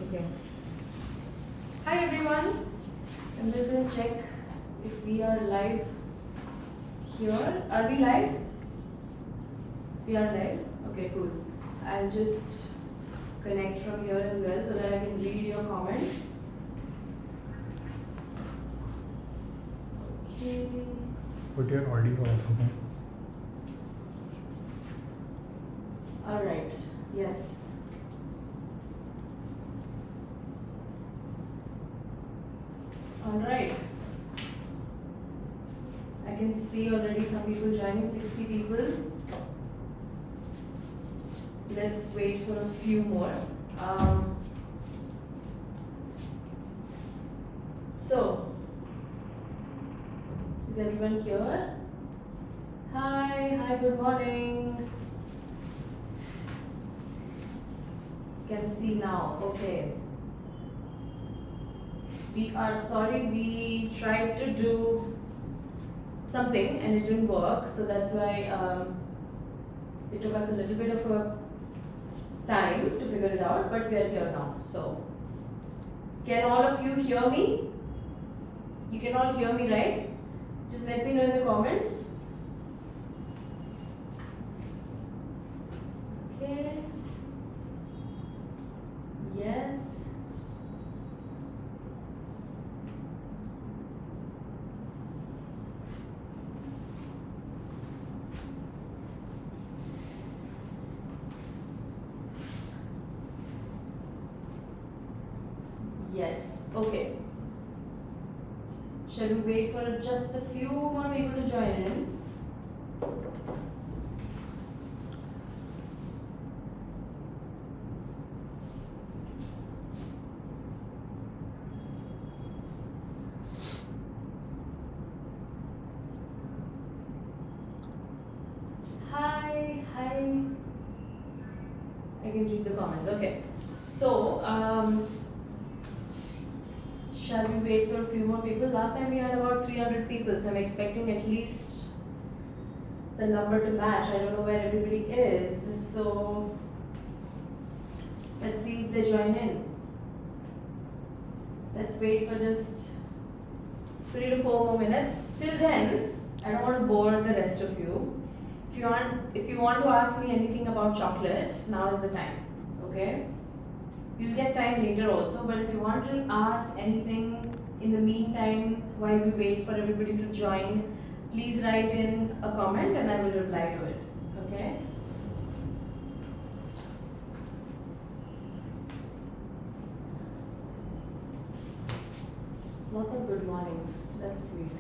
Okay. Hi everyone. I'm just going to check if we are live here. Are we live? We are live. Okay, cool. I'll just connect from here as well so that I can read your comments. Okay. Put your audio off, okay? All right. Yes. All right. I can see already some people joining, 60 people. Let's wait for a few more. So, is everyone here? Hi, good morning. Can see now, okay. We are sorry, we tried to do something and it didn't work, so that's why it took us a little bit of a time to figure it out, but we are here now. So, can all of you hear me? You can all hear me, right? Just let me know in the comments. Okay. Yes. Yes, okay. Shall we wait for just a few more people to join in? Hi. I can read the comments, okay. So, shall we wait for a few more people? Last time we had about 300 people, so I'm expecting at least the number to match. I don't know where everybody is, so let's see if they join in. Let's wait for just 3 to 4 more minutes. Till then, I don't want to bore the rest of you. If you want to ask me anything about chocolate, now is the time, okay? You'll get time later also, but if you want to ask anything in the meantime while we wait for everybody to join, please write in a comment and I will reply to it, okay? Lots of good mornings, that's sweet.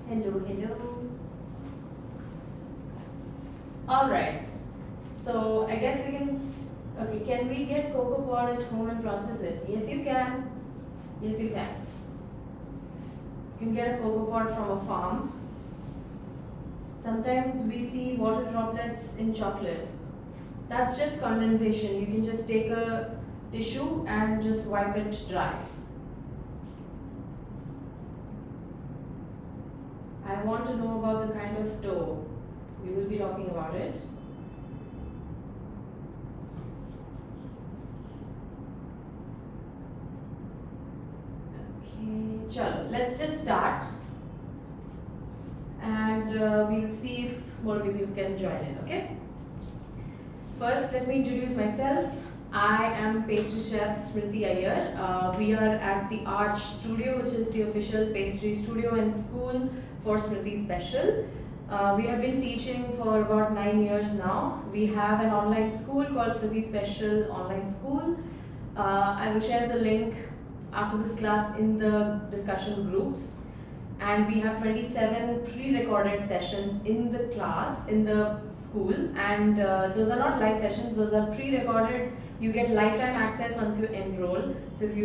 Hello. All right. So I guess we can. Okay, can we get cocoa pod at home and process it? Yes, you can. Yes, you can. You can get a cocoa pod from a farm. Sometimes we see water droplets in chocolate. That's just condensation. You can just take a tissue and just wipe it dry. I want to know about the kind of dough. We will be talking about it. Okay, chalo, let's just start. And we'll see if more people can join in, okay? First, let me introduce myself. I am Pastry Chef Smriti Iyer. We are at the Arch Studio, which is the official pastry studio and school for Smriti Special. We have been teaching for about 9 years now. We have an online school called Smriti Special Online School. I will share the link after this class in the discussion groups. And we have 27 pre-recorded sessions in the class, in the school, and those are not live sessions, those are pre-recorded. You get lifetime access once you enroll. So if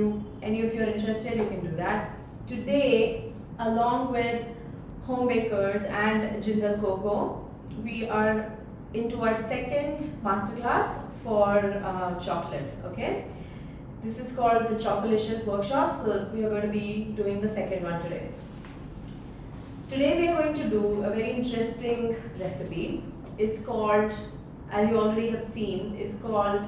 any of you are interested, you can do that. Today, along with home bakers and Jindal Cocoa, we are into our second masterclass for chocolate. Okay, this is called the Chocolicious workshop. So we are going to be doing the second one today. Today we are going to do a very interesting recipe. It's called, as you already have seen, it's called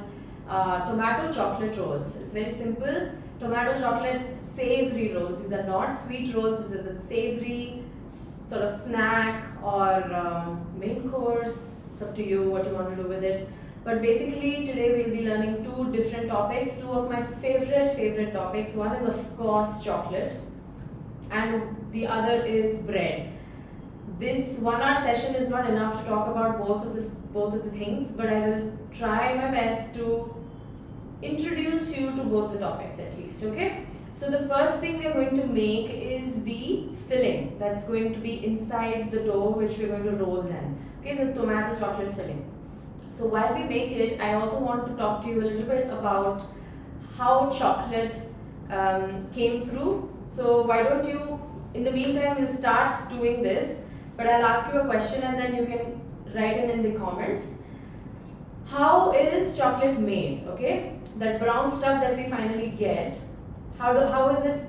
tomato chocolate rolls. It's very simple. Tomato chocolate savory rolls. These are not sweet rolls. This is a savory sort of snack or main course. It's up to you what you want to do with it. But basically today we'll be learning two different topics, two of my favorite topics. One is of course chocolate and the other is bread. This 1 hour session is not enough to talk about both of the things, but I will try my best to introduce you to both the topics at least, okay? So the first thing we are going to make is the filling that's going to be inside the dough which we're going to roll then. Okay, so tomato chocolate filling. So while we make it, I also want to talk to you a little bit about how chocolate came through. So why don't you, in the meantime, we'll start doing this, but I'll ask you a question and then you can write in the comments. How is chocolate made? Okay, that brown stuff that we finally get, how is it,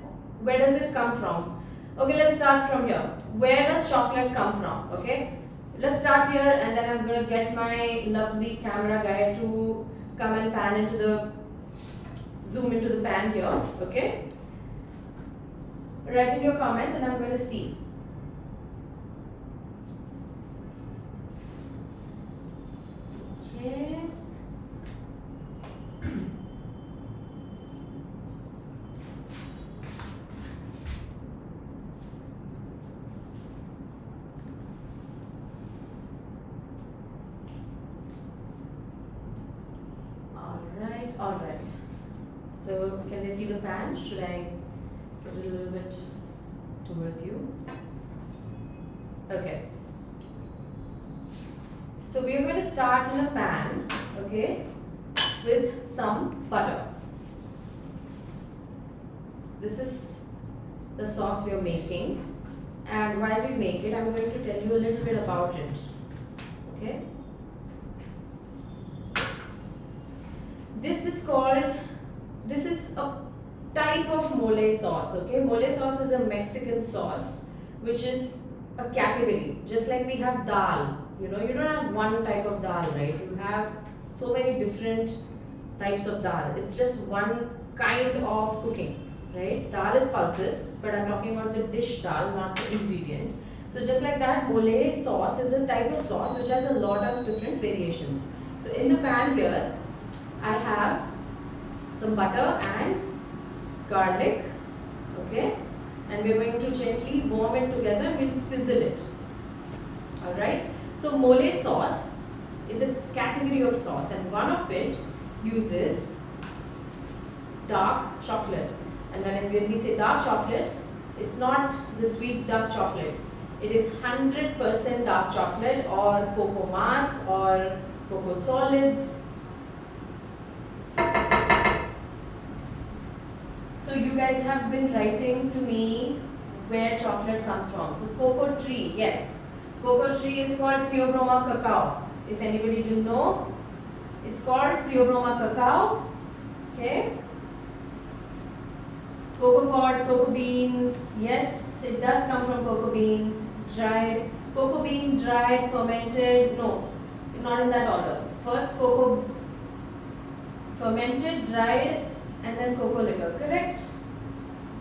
where does it come from? Okay, let's start from here. Where does chocolate come from? Okay, let's start here and then I'm going to get my lovely camera guy to come and zoom into the pan here. Okay, write in your comments and I'm going to see. Okay. All right. So can they see the pan? Should I put it a little bit towards you? Okay. So we are going to start in a pan, okay, with some butter. This is the sauce we are making, and while we make it, I'm going to tell you a little bit about it. Okay. This is a type of mole sauce, okay? Mole sauce is a Mexican sauce, which is a category. Just like we have dal, you know, you don't have one type of dal, right? You have so many different types of dal. It's just one kind of cooking, right? Dal is pulses, but I'm talking about the dish dal, not the ingredient. So just like that, mole sauce is a type of sauce which has a lot of different variations. So in the pan here, I have some butter and garlic, okay, and we're going to gently warm it together. We'll sizzle it. All right. So mole sauce is a category of sauce, and one of it uses dark chocolate. And when we say dark chocolate, it's not the sweet dark chocolate. It is 100% dark chocolate or cocoa mass or cocoa solids. So you guys have been writing to me where chocolate comes from. So cocoa tree, yes. Cocoa tree is called Theobroma cacao. If anybody didn't know, it's called Theobroma cacao. Okay. Cocoa pods, cocoa beans. Yes, it does come from cocoa beans. Dried. Cocoa bean, dried, fermented. No, not in that order. First cocoa fermented, dried, and then cocoa liquor. Correct?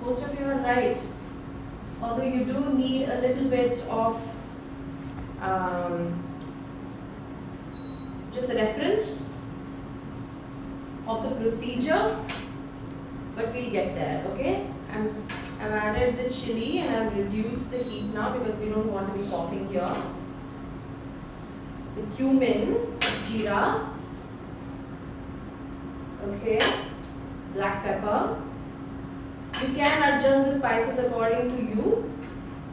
Most of you are right. Although you do need a little bit of just a reference of the procedure, but we'll get there. Okay? I've added the chili and I've reduced the heat now because we don't want to be coughing here. The cumin, jeera. Okay, black pepper. You can adjust the spices according to you,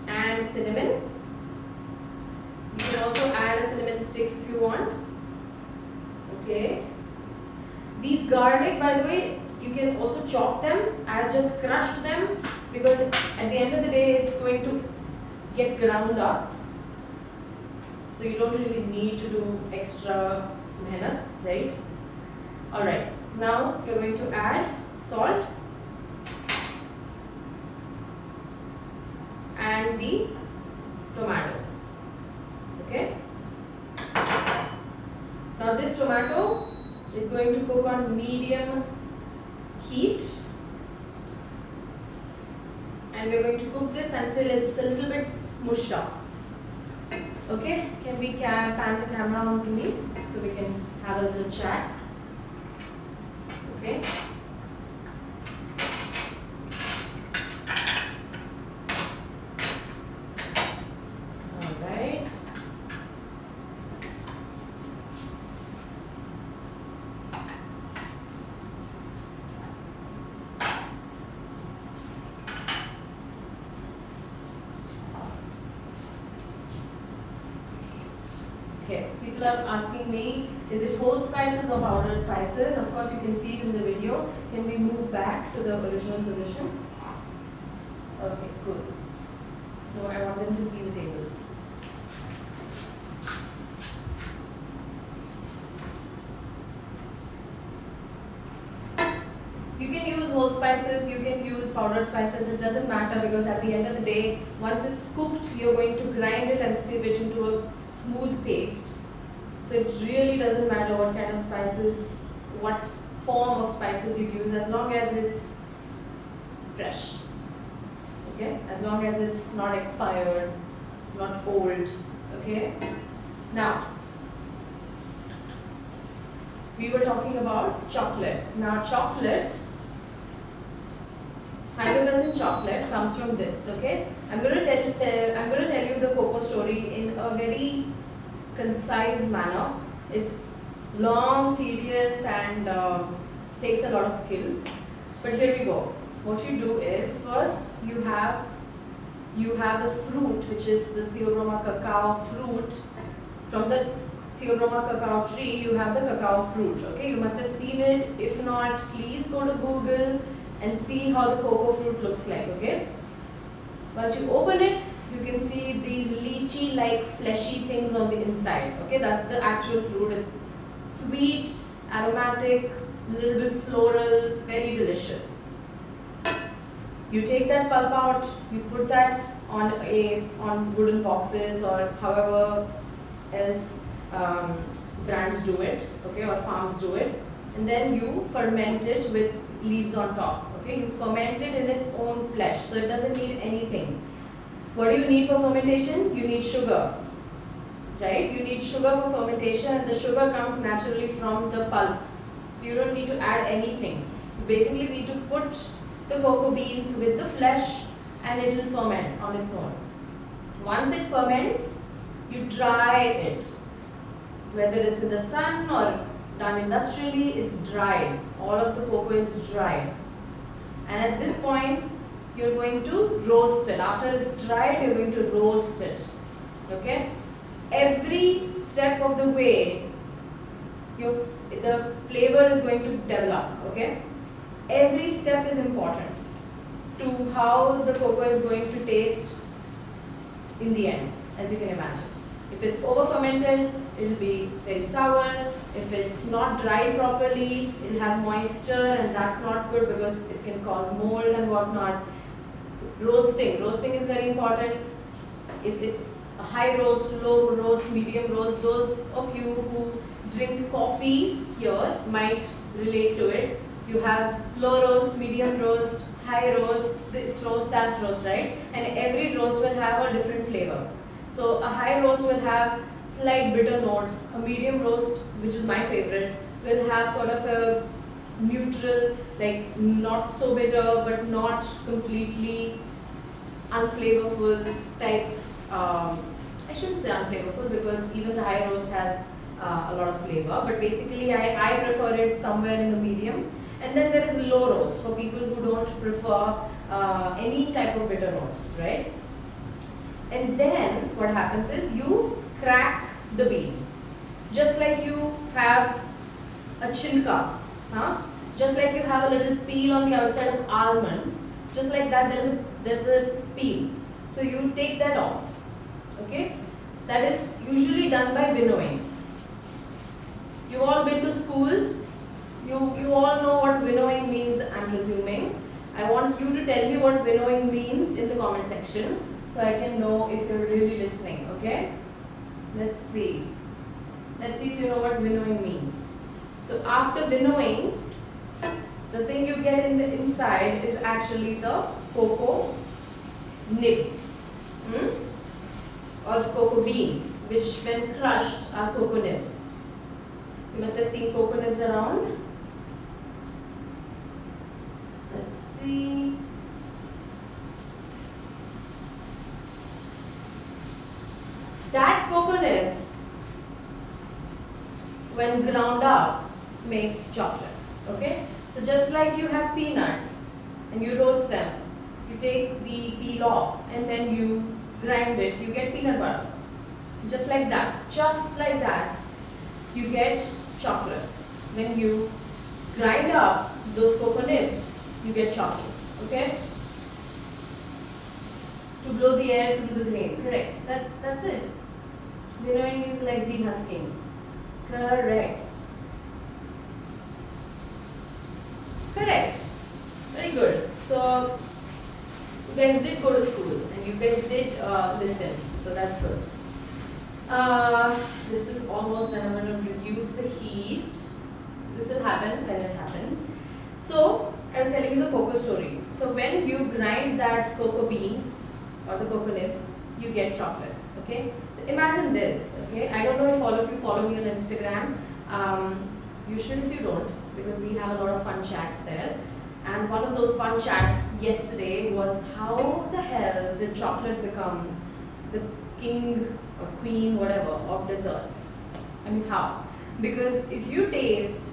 and cinnamon. You can also add a cinnamon stick if you want. Okay. These garlic, by the way, you can also chop them. I have just crushed them because at the end of the day it's going to get ground up. so you don't really need to do extra mehnat, right? Alright, now you're going to add salt and the tomato. Okay? Now this tomato is going to cook on medium heat, and we're going to cook this until it's a little bit smushed up. Okay, can we pan the camera on to me so we can have a little chat? Okay. Alright. Okay, people are asking me, is it whole spices or powdered spices? Of course, you can see it in the video. Can we move back to the original position? Okay, good. No, I want them to see the table. You can use whole spices, you can use powdered spices, it doesn't matter, because at the end of the day, once it's cooked, you're going to grind it and sieve it into a smooth paste. So it really doesn't matter what kind of spices, what form of spices you use, as long as it's fresh. Okay? As long as it's not expired, not old. Okay? Now, we were talking about chocolate. Now chocolate, 100% chocolate comes from this. Okay, I'm going to tell you the cocoa story in a very concise manner. It's long, tedious, and takes a lot of skill. But here we go. What you do is, first you have the fruit, which is the Theobroma cacao fruit. From the Theobroma cacao tree, you have the cacao fruit. Okay, you must have seen it. If not, please go to Google and see how the cocoa fruit looks like. Okay, once you open it, you can see these lychee-like fleshy things on the inside. Okay, that's the actual fruit. It's sweet, aromatic, little bit floral, very delicious. You take that pulp out, you put that on wooden boxes or however else brands do it, okay, or farms do it, and then you ferment it with leaves on top. Okay, you ferment it in its own flesh, so it doesn't need anything. What do you need for fermentation? You need sugar, right? You need sugar for fermentation, and the sugar comes naturally from the pulp, so you don't need to add anything. You basically need to put the cocoa beans with the flesh, and it will ferment on its own. Once it ferments, you dry it. Whether it's in the sun or done industrially, it's dried. All of the cocoa is dried. And at this point, you're going to roast it. After it's dried, you're going to roast it. Okay? Every step of the way, the flavor is going to develop. Okay? Every step is important to how the cocoa is going to taste in the end, as you can imagine. If it's over fermented, it will be very sour. If it's not dried properly, it will have moisture, and that's not good because it can cause mold and whatnot. Roasting is very important. If it's a high roast, low roast, medium roast, those of you who drink coffee here might relate to it. You have low roast, medium roast, high roast, this roast, that roast, right? And every roast will have a different flavor. So a high roast will have slight bitter notes. A medium roast, which is my favorite, will have sort of a neutral, like not so bitter but not completely unflavorful type. I shouldn't say unflavorful because even the high roast has a lot of flavor, but basically I prefer it somewhere in the medium. And then there is low roast for people who don't prefer any type of bitter notes, right? And then what happens is you crack the bean. Just like you have a chilka, just like you have a little peel on the outside of almonds, just like that there's a peel. So you take that off. Okay? that is usually done by winnowing. You all been to school? You all know what winnowing means, I'm presuming. I want you to tell me what winnowing means in the comment section so I can know if you're really listening, okay? Let's see. Let's see if you know what winnowing means. So after winnowing, the thing you get in the inside is actually the cocoa nibs, or the cocoa bean, which when crushed are cocoa nibs. You must have seen cocoa nibs around. Let's see. That cocoa nibs, when ground up, makes chocolate. Okay? So just like you have peanuts and you roast them, you take the peel off and then you grind it, you get peanut butter. Just like that, you get chocolate. When you grind up those cocoa nibs, you get chocolate. Okay? To blow the air through the grain. Correct. That's it. Winnowing is like dehusking. Correct. Correct. Very good. So you guys did go to school and you guys did listen. So that's good. This is almost, and I'm going to reduce the heat. This will happen when it happens. So I was telling you the cocoa story. So when you grind that cocoa bean or the cocoa nibs, you get chocolate. Okay. So imagine this. Okay. I don't know if all of you follow me on Instagram. You should if you don't, because we have a lot of fun chats there. And one of those fun chats yesterday was how the hell did chocolate become the king or queen, whatever, of desserts? I mean, how? Because if you taste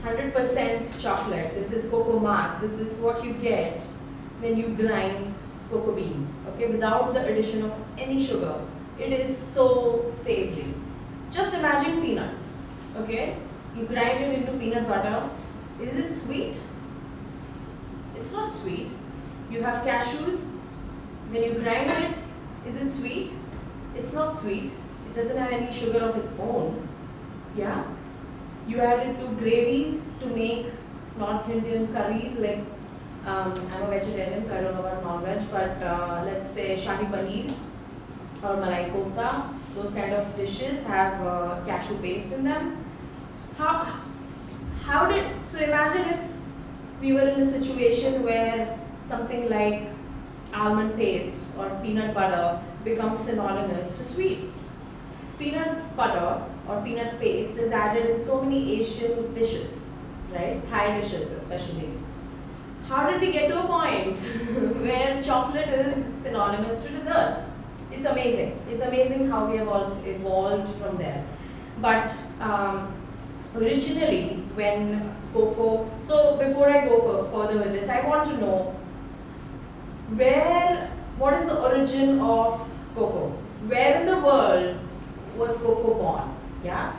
100% chocolate, this is cocoa mass, this is what you get when you grind cocoa bean, okay, without the addition of any sugar. It is so savory. Just imagine peanuts, okay? You grind it into peanut butter. Is it sweet? It's not sweet. You have cashews. When you grind it, is it sweet? It's not sweet. It doesn't have any sugar of its own. Yeah? You add it to gravies to make North Indian curries, like I'm a vegetarian, so I don't know about non-veg, but let's say Shahi Paneer or Malai Kofta, those kind of dishes have cashew paste in them. So imagine if we were in a situation where something like almond paste or peanut butter becomes synonymous to sweets. Peanut butter or peanut paste is added in so many Asian dishes, right? Thai dishes especially. How did we get to a point where chocolate is synonymous to desserts? It's amazing. It's amazing how we have all evolved from there. But originally, when cocoa, so before I go further with this, I want to know what is the origin of cocoa? Where in the world was cocoa born? Yeah.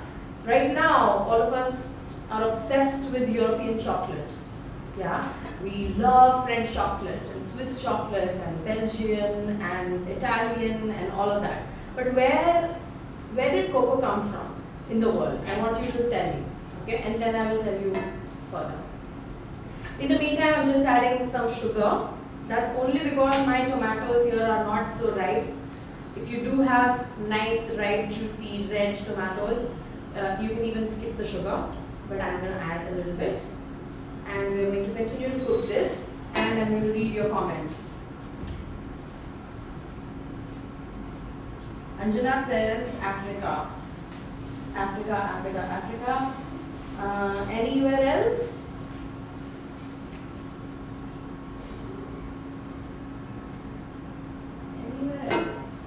Right now, all of us are obsessed with European chocolate. Yeah. We love French chocolate and Swiss chocolate and Belgian and Italian and all of that. But where did cocoa come from in the world? I want you to tell me. Okay, and then I will tell you further. In the meantime, I'm just adding some sugar. That's only because my tomatoes here are not so ripe. If you do have nice, ripe, juicy, red tomatoes, you can even skip the sugar. But I'm going to add a little bit. And we're going to continue to cook this. And I'm going to read your comments. Anjana says Africa. Africa. Anywhere else? Anywhere else?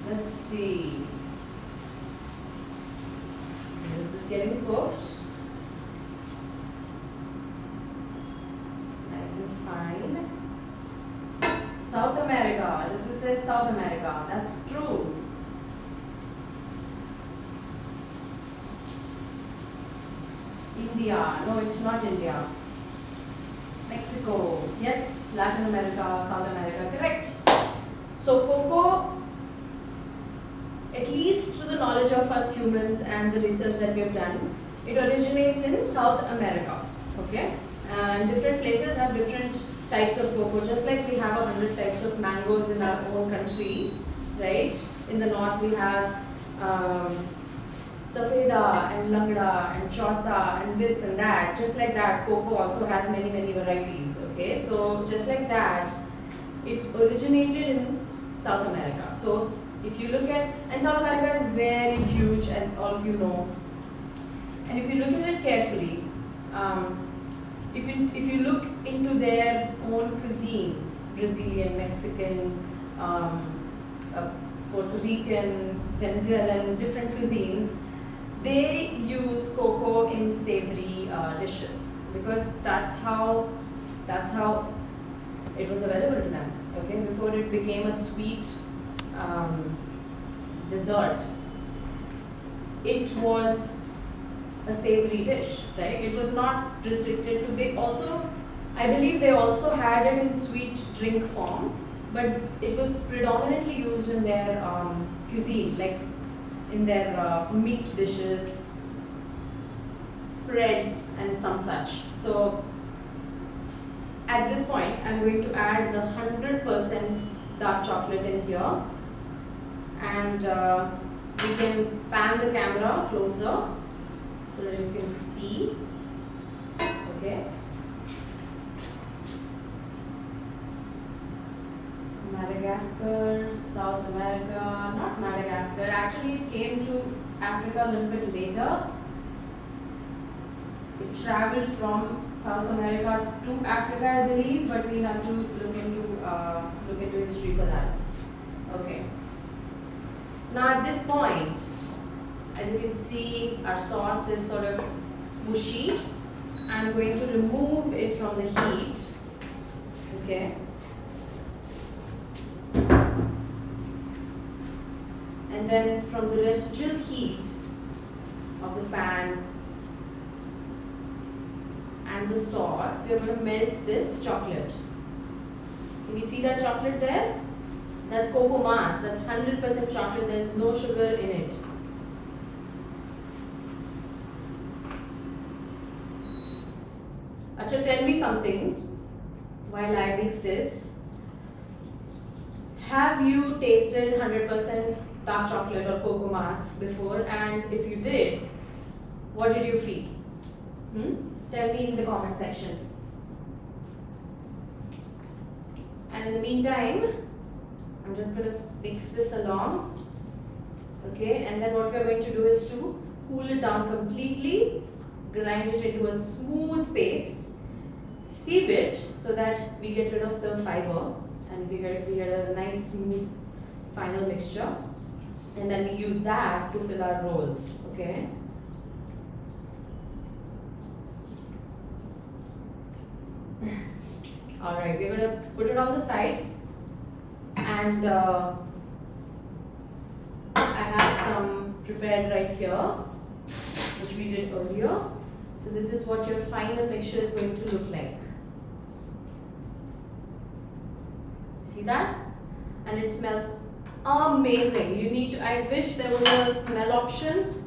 Let's see. This is getting cooked. Nice and fine. South America. Ritu says South America. That's true. In India. No, it's not India. Mexico. Yes, Latin America, South America. Correct. So cocoa, at least to the knowledge of us humans and the research that we have done, it originates in South America. Okay, and different places have different types of cocoa. Just like we have 100 types of mangoes in our own country, right? In the north we have Safeda and Langda and Chosa and this and that. Just like that, cocoa also has many varieties. Okay, so just like that, it originated in South America. So if you look at, and South America is very huge, as all of you know, and if you look at it carefully, if you look into their own cuisines, Brazilian, Mexican, Puerto Rican, Venezuelan, different cuisines, they use cocoa in savory dishes because that's how it was available to them. Okay, before it became a sweet dessert, it was a savory dish, right? It was not restricted to, they also, I believe they also had it in sweet drink form, but it was predominantly used in their cuisine, like in their meat dishes, spreads and some such. So at this point I'm going to add the 100% dark chocolate in here, and we can pan the camera closer so that you can see. Okay, Madagascar, South America, not Madagascar, actually it came to Africa a little bit later. It traveled from South America to Africa, I believe, but we have to look into history for that. Okay. So now at this point, as you can see, our sauce is sort of mushy. I'm going to remove it from the heat. Okay. And then from the residual heat of the pan and the sauce, we are going to melt this chocolate. Can you see that chocolate there? That's cocoa mass. That's 100% chocolate. There is no sugar in it. Acha, tell me something while I mix this. Have you tasted 100% dark chocolate or cocoa mass before? And if you did, what did you feel? Tell me in the comment section. And in the meantime, I'm just going to mix this along. Okay, and then what we are going to do is to cool it down completely, grind it into a smooth paste, sieve it so that we get rid of the fiber and we get a nice smooth final mixture, and then we use that to fill our rolls. Okay. Alright, we're going to put it on the side, and I have some prepared right here, which we did earlier. So this is what your final mixture is going to look like. See that? And it smells amazing. You need to, I wish there was a smell option.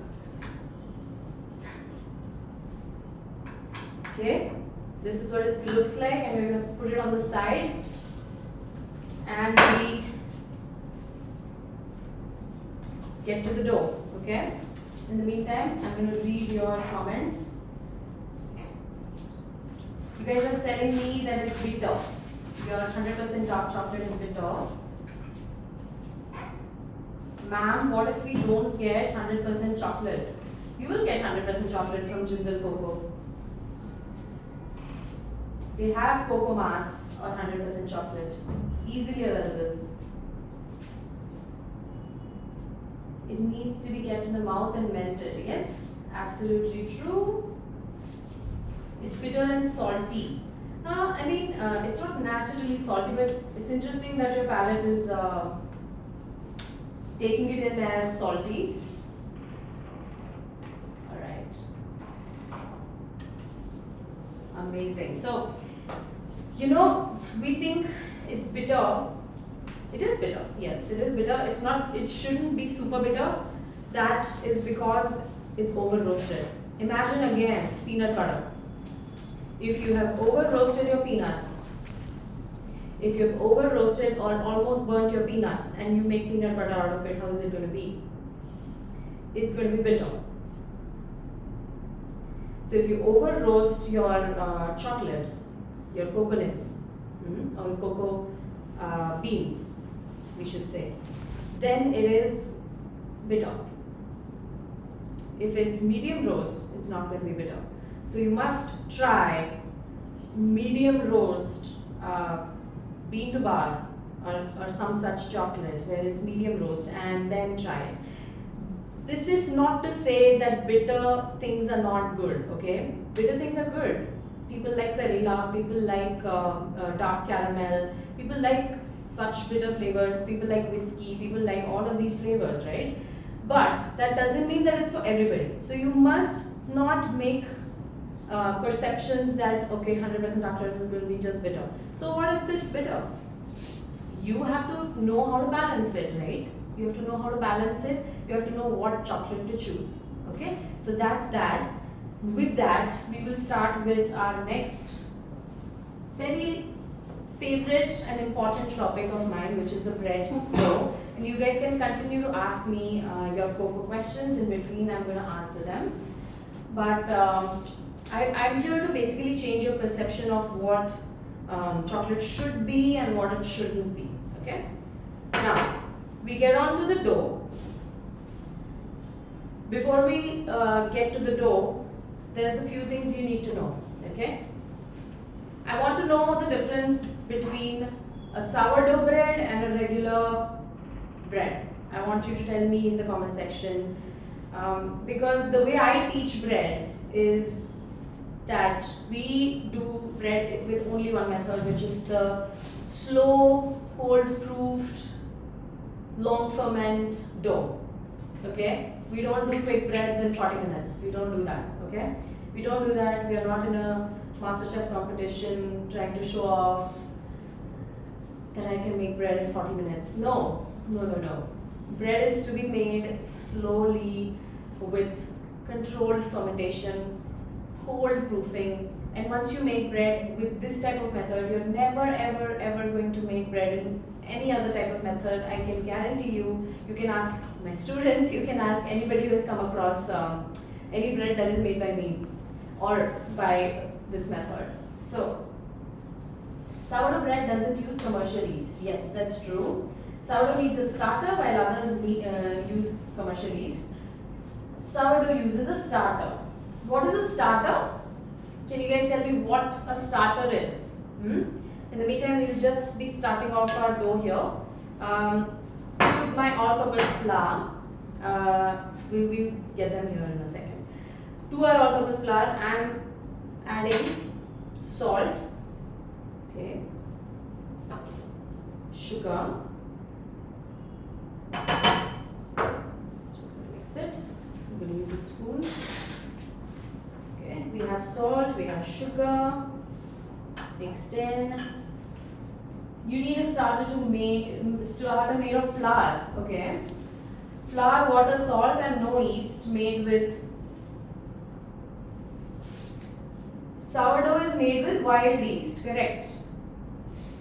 Okay, this is what it looks like, and we're going to put it on the side, and we get to the dough. Okay, in the meantime, I'm going to read your comments. You guys are telling me that it's bitter. Your 100% dark chocolate is bitter. Ma'am, what if we don't get 100% chocolate? You will get 100% chocolate from Jindal Cocoa. They have cocoa mass or 100% chocolate, easily available. It needs to be kept in the mouth and melted. Yes, absolutely true. It's bitter and salty. I mean, it's not naturally salty, but it's interesting that your palate is taking it in as salty. Alright. Amazing. So, you know, we think it's bitter. It is bitter. Yes, it is bitter. It's not, it shouldn't be super bitter. That is because it's over roasted. Imagine again peanut butter. If you have over roasted your peanuts, if you've over roasted or almost burnt your peanuts and you make peanut butter out of it, how is it going to be? It's going to be bitter. So if you over roast your chocolate, your cocoa nibs, or cocoa beans, we should say, then it is bitter. If it's medium roast, it's not going to be bitter. So you must try medium roast bean to bar or some such chocolate where it's medium roast, and then try it. This is not to say that bitter things are not good, okay? Bitter things are good. People like vanilla, people like dark caramel, people like such bitter flavors, people like whiskey, people like all of these flavors, right? But that doesn't mean that it's for everybody. So you must not make perceptions that, okay, 100% chocolate is going to be just bitter. So what if it's bitter? You have to know how to balance it, right? You have to know how to balance it. You have to know what chocolate to choose, okay? So that's that. With that, we will start with our next very favorite and important topic of mine, which is the bread dough. And you guys can continue to ask me your cocoa questions in between. I'm going to answer them. But I'm here to basically change your perception of what chocolate should be and what it shouldn't be, okay? Now, we get on to the dough. Before we get to the dough, there's a few things you need to know, okay? I want to know the difference between a sourdough bread and a regular bread. I want you to tell me in the comment section, because the way I teach bread is that we do bread with only one method, which is the slow, cold-proofed, long ferment dough, okay? We don't do quick breads in 40 minutes. We don't do that, okay? We don't do that. We are not in a MasterChef competition trying to show off that I can make bread in 40 minutes. No. Bread is to be made slowly with controlled fermentation, cold proofing, and once you make bread with this type of method, you're never ever going to make bread in any other type of method. I can guarantee you. You can ask my students, you can ask anybody who has come across any bread that is made by me or by this method. So, sourdough bread doesn't use commercial yeast. Yes, that's true. Sourdough needs a starter while others use commercial yeast. Sourdough uses a starter. What is a starter? Can you guys tell me what a starter is? In the meantime, we'll just be starting off our dough here. With my all-purpose flour, we will get them here in a second. To our all-purpose flour, I'm adding salt, okay, sugar, just going to mix it. I'm going to use a spoon. Okay, we have salt, we have sugar mixed in. You need a starter made of flour, okay? Flour, water, salt, and no yeast, made with. Sourdough is made with wild yeast, correct?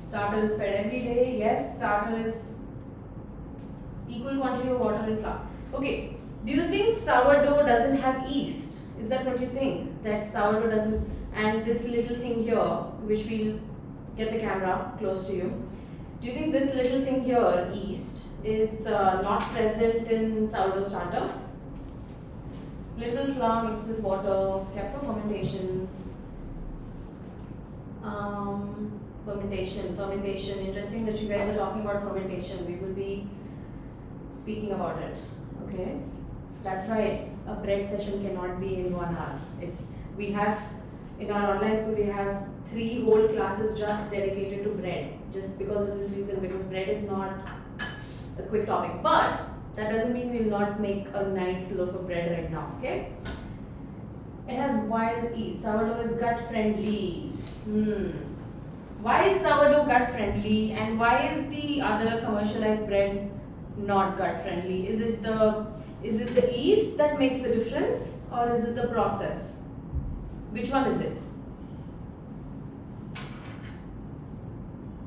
Starter is fed every day. Yes, starter is equal quantity of water and flour. Okay, do you think sourdough doesn't have yeast? Is that what you think? That sourdough doesn't, and this little thing here, which we'll get the camera close to you. Do you think this little thing here, yeast, is not present in sourdough starter? Little flour mixed with water, kept for fermentation. Fermentation. Interesting that you guys are talking about fermentation. We will be speaking about it. Okay, that's why a bread session cannot be in 1 hour. We have in our online school we have 3 whole classes just dedicated to bread. Just because of this reason, because bread is not a quick topic. But that doesn't mean we'll not make a nice loaf of bread right now. Okay. It has wild yeast. Sourdough is gut friendly. Why is sourdough gut friendly, and why is the other commercialized bread not gut friendly? Is it the yeast that makes the difference, or is it the process? Which one is it?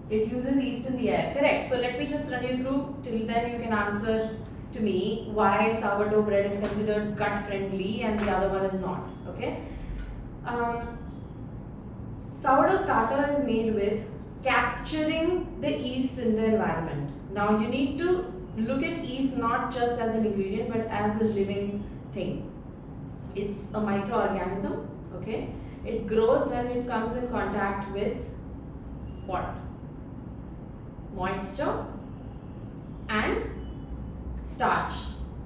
It uses yeast in the air. Correct. So let me just run you through. Till then you can answer to me why sourdough bread is considered gut friendly and the other one is not. Okay. Sourdough starter is made with capturing the yeast in the environment. Now you need to look at yeast not just as an ingredient but as a living thing. It's a microorganism. Okay. It grows when it comes in contact with what? Moisture and starch,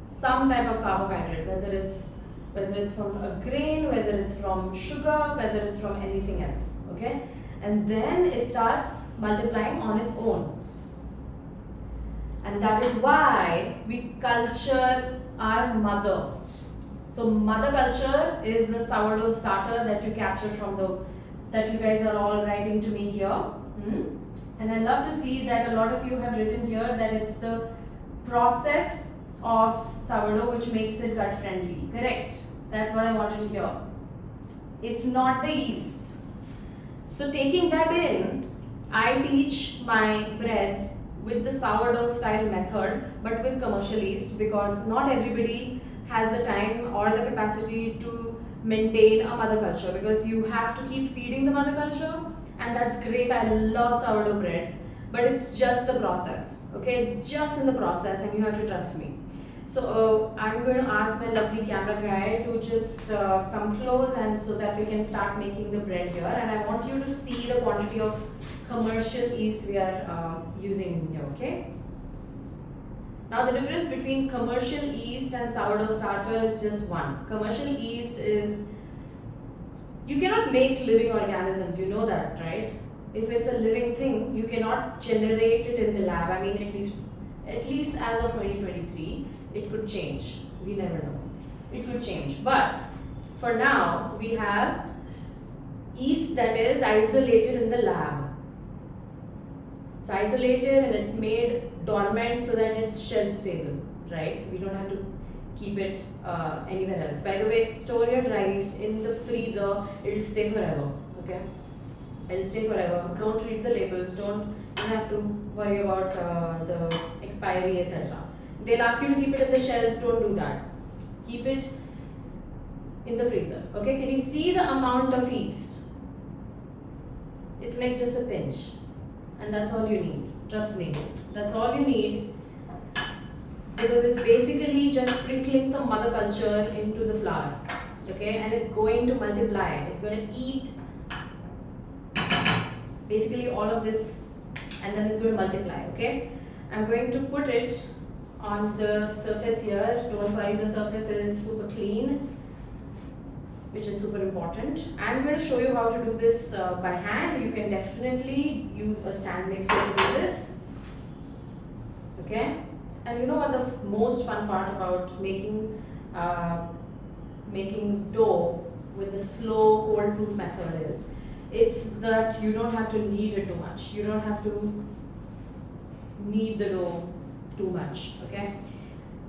some type of carbohydrate, whether it's from a grain, whether it's from sugar, whether it's from anything else. Okay, and then it starts multiplying on its own, and that is why we culture our mother. So mother culture is the sourdough starter that you capture from that you guys are all writing to me here. And I love to see that a lot of you have written here that it's the process of sourdough which makes it gut friendly. Correct. That's what I wanted to hear. It's not the yeast. So taking that in, I teach my breads with the sourdough style method but with commercial yeast, because not everybody has the time or the capacity to maintain a mother culture, because you have to keep feeding the mother culture. And that's great. I love sourdough bread, but it's just the process. Okay, it's just in the process, and you have to trust me. So I'm going to ask my lovely camera guy to just come close, and so that we can start making the bread here. And I want you to see the quantity of commercial yeast we are using here. Okay. Now the difference between commercial yeast and sourdough starter is just one. Commercial yeast is, you cannot make living organisms, you know that, right? If it's a living thing, you cannot generate it in the lab. I mean, at least as of 2023, it could change. We never know. It could change. But for now, we have yeast that is isolated in the lab. It's isolated and it's made dormant so that it's shelf stable, right? We don't have to keep it anywhere else. By the way, store your dry yeast in the freezer. It'll stay forever. Okay, it'll stay forever. Don't read the labels. You don't have to worry about the expiry, etc. They'll ask you to keep it in the shelves. Don't do that. Keep it in the freezer. Okay, can you see the amount of yeast? It's like just a pinch, and that's all you need. Trust me, that's all you need. Because it's basically just sprinkling some mother culture into the flour, okay, and it's going to multiply. It's going to eat basically all of this, and then it's going to multiply. Okay, I'm going to put it on the surface here. Don't worry, the surface is super clean, which is super important. I'm going to show you how to do this by hand. You can definitely use a stand mixer to do this. Okay. And you know what the most fun part about making dough with the slow cold proof method is? It's that you don't have to knead it too much. You don't have to knead the dough too much. Okay.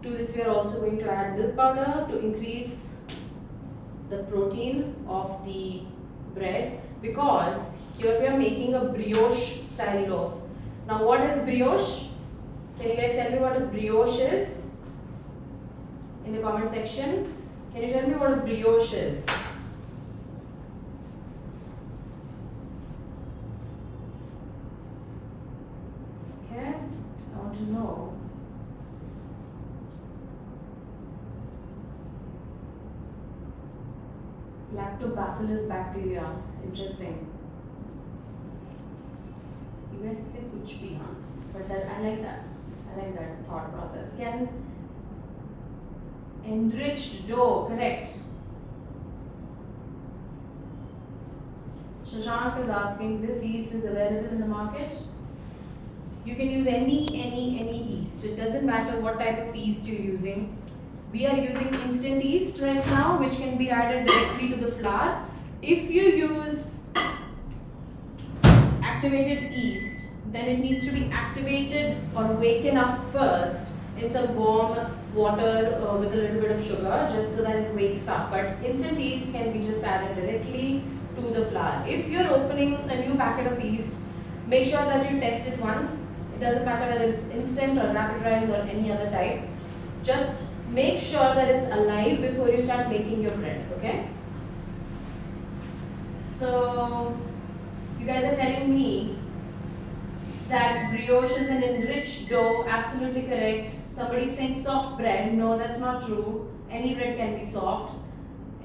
To this, we are also going to add milk powder to increase the protein of the bread, because here we are making a brioche style loaf. Now, what is brioche? Can you guys tell me what a brioche is? In the comment section, can you tell me what a brioche is? Okay, I want to know. Lactobacillus bacteria. Interesting. You guys say kuch bhi, huh? But that I like that. I like that thought process. Can enriched dough, correct? Shashank is asking, this yeast is available in the market? You can use any yeast. It doesn't matter what type of yeast you're using. We are using instant yeast right now, which can be added directly to the flour. If you use activated yeast, then it needs to be activated or waken up first in some warm water with a little bit of sugar, just so that it wakes up. But instant yeast can be just added directly to the flour. If you're opening a new packet of yeast, make sure that you test it once. It doesn't matter whether it's instant or rapid rise or any other type. Just make sure that it's alive before you start making your bread, okay? So, you guys are telling me that brioche is an enriched dough. Absolutely correct. Somebody's saying soft bread. No, that's not true. Any bread can be soft.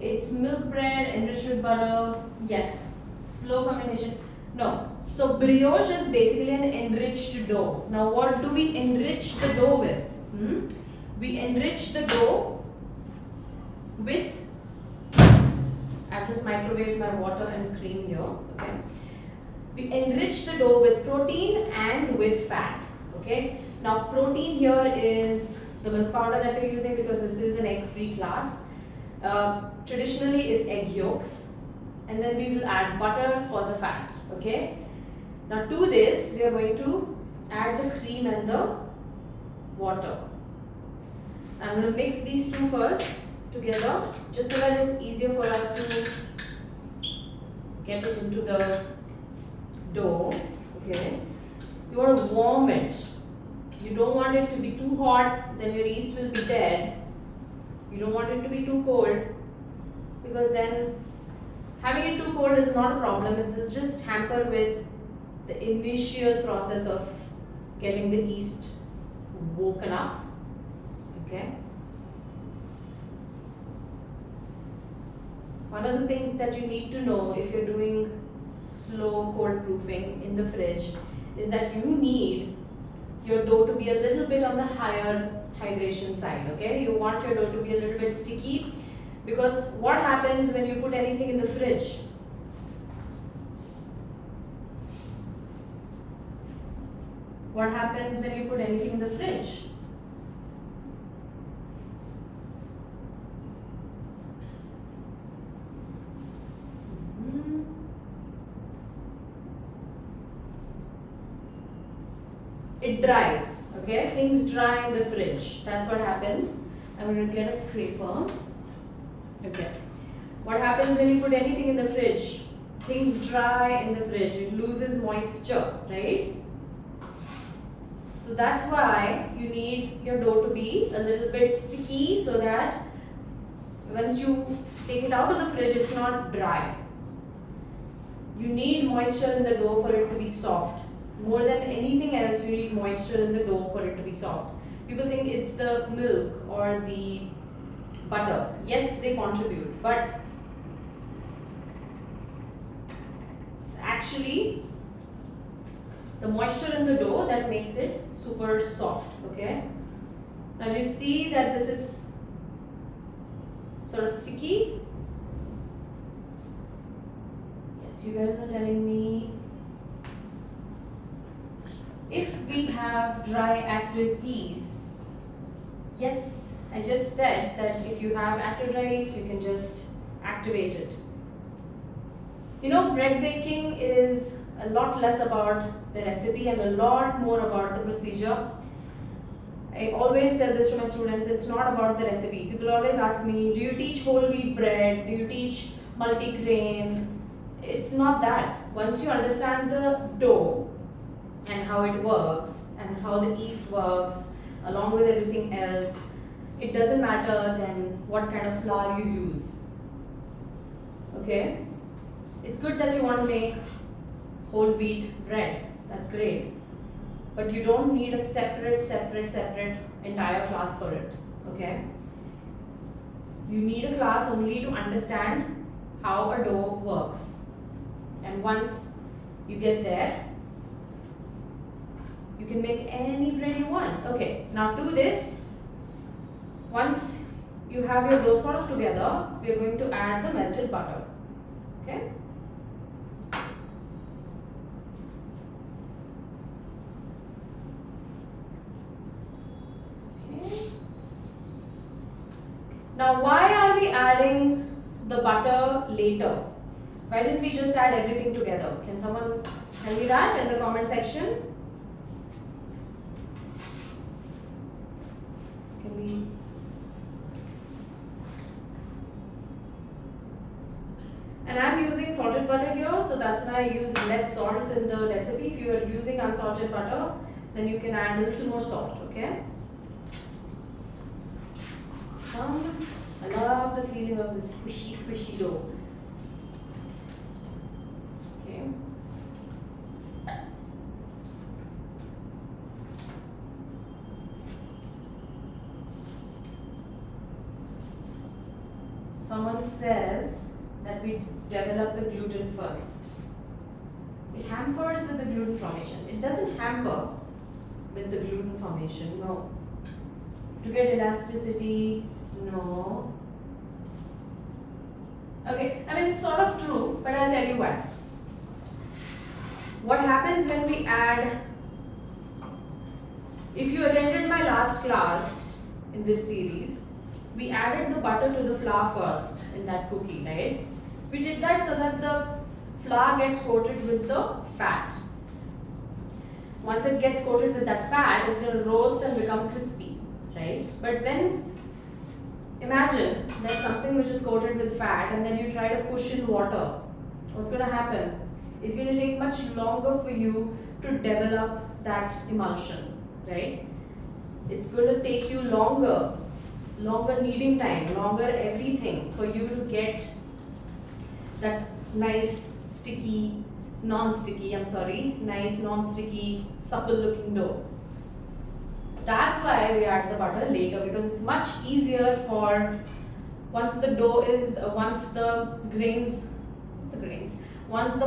It's milk bread enriched with butter. Yes. Slow fermentation. No. So brioche is basically an enriched dough. Now what do we enrich the dough with? We enrich the dough with, I've just microwaved my water and cream here. Okay. We enrich the dough with protein and with fat. Okay. Now protein here is the milk powder that we're using, because this is an egg-free class. Traditionally it's egg yolks, and then we will add butter for the fat. Okay. Now to this we are going to add the cream and the water. I'm going to mix these two first together, just so that it's easier for us to get it into the dough. Okay. You want to warm it. You don't want it to be too hot, then your yeast will be dead. You don't want it to be too cold, because then having it too cold is not a problem. It will just hamper with the initial process of getting the yeast woken up. Okay. One of the things that you need to know if you're doing slow cold proofing in the fridge is that you need your dough to be a little bit on the higher hydration side. Okay, you want your dough to be a little bit sticky, because what happens when you put anything in the fridge? What happens when you put anything in the fridge? It dries. Okay, things dry in the fridge. That's what happens. I'm going to get a scraper. Okay. What happens when you put anything in the fridge? Things dry in the fridge. It loses moisture, right? So that's why you need your dough to be a little bit sticky, so that once you take it out of the fridge, it's not dry. You need moisture in the dough for it to be soft. More than anything else, you need moisture in the dough for it to be soft. People think it's the milk or the butter. Yes, they contribute, but it's actually the moisture in the dough that makes it super soft. Okay. Now you see that this is sort of sticky. Yes, you guys are telling me. If we have dry active yeast, yes, I just said that if you have active dry yeast, you can just activate it. You know, bread baking is a lot less about the recipe and a lot more about the procedure. I always tell this to my students, it's not about the recipe. People always ask me, do you teach whole wheat bread? Do you teach multi-grain? It's not that. Once you understand the dough and how it works and how the yeast works along with everything else, it doesn't matter then what kind of flour you use. Okay? It's good that you want to make whole wheat bread. That's great. But you don't need a separate entire class for it. Okay? You need a class only to understand how a dough works. And once you get there, you can make any bread you want. Okay, now do this. Once you have your dough sort of together, we are going to add the melted butter. Okay? Okay. Now, why are we adding the butter later? Why didn't we just add everything together? Can someone tell me that in the comment section? Can we? And I'm using salted butter here, so that's why I use less salt in the recipe. If you are using unsalted butter, then you can add a little more salt, okay? I love the feeling of this squishy dough. Okay. Someone says that we develop the gluten first. It hampers with the gluten formation. It doesn't hamper with the gluten formation, no. To get elasticity, no. Okay, I mean it's sort of true, but I'll tell you why. What happens when we add, if you attended my last class in this series, we added the butter to the flour first in that cookie, right? We did that so that the flour gets coated with the fat. Once it gets coated with that fat, it's going to roast and become crispy, right? But when, imagine there's something which is coated with fat and then you try to push in water, what's going to happen? It's going to take much longer for you to develop that emulsion, right? It's going to take you longer kneading time, longer everything for you to get that nice sticky, nice non-sticky, supple looking dough. That's why we add the butter later, because it's much easier for once the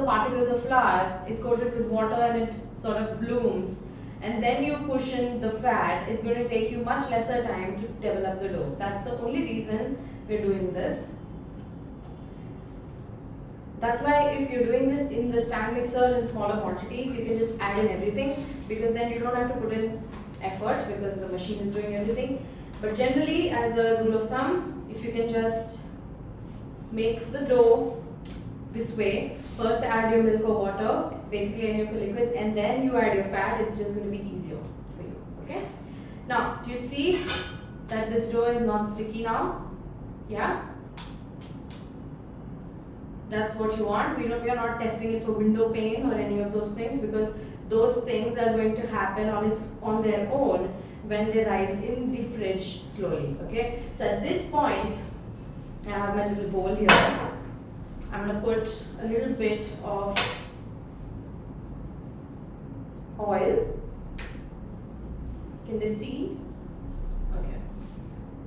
particles of flour is coated with water and it sort of blooms, and then you push in the fat, it's going to take you much lesser time to develop the dough. That's the only reason we're doing this. That's why if you're doing this in the stand mixer in smaller quantities, you can just add in everything, because then you don't have to put in effort because the machine is doing everything. But generally, as a rule of thumb, if you can just make the dough this way, first add your milk or water, basically any of your liquids, and then you add your fat, it's just going to be easier for you, okay? Now, do you see that this dough is not sticky now? Yeah? That's what you want. We are not testing it for window pane or any of those things, because those things are going to happen on their own when they rise in the fridge slowly, okay? So at this point, I have my little bowl here. I'm going to put a little bit of oil. Can they see? Okay.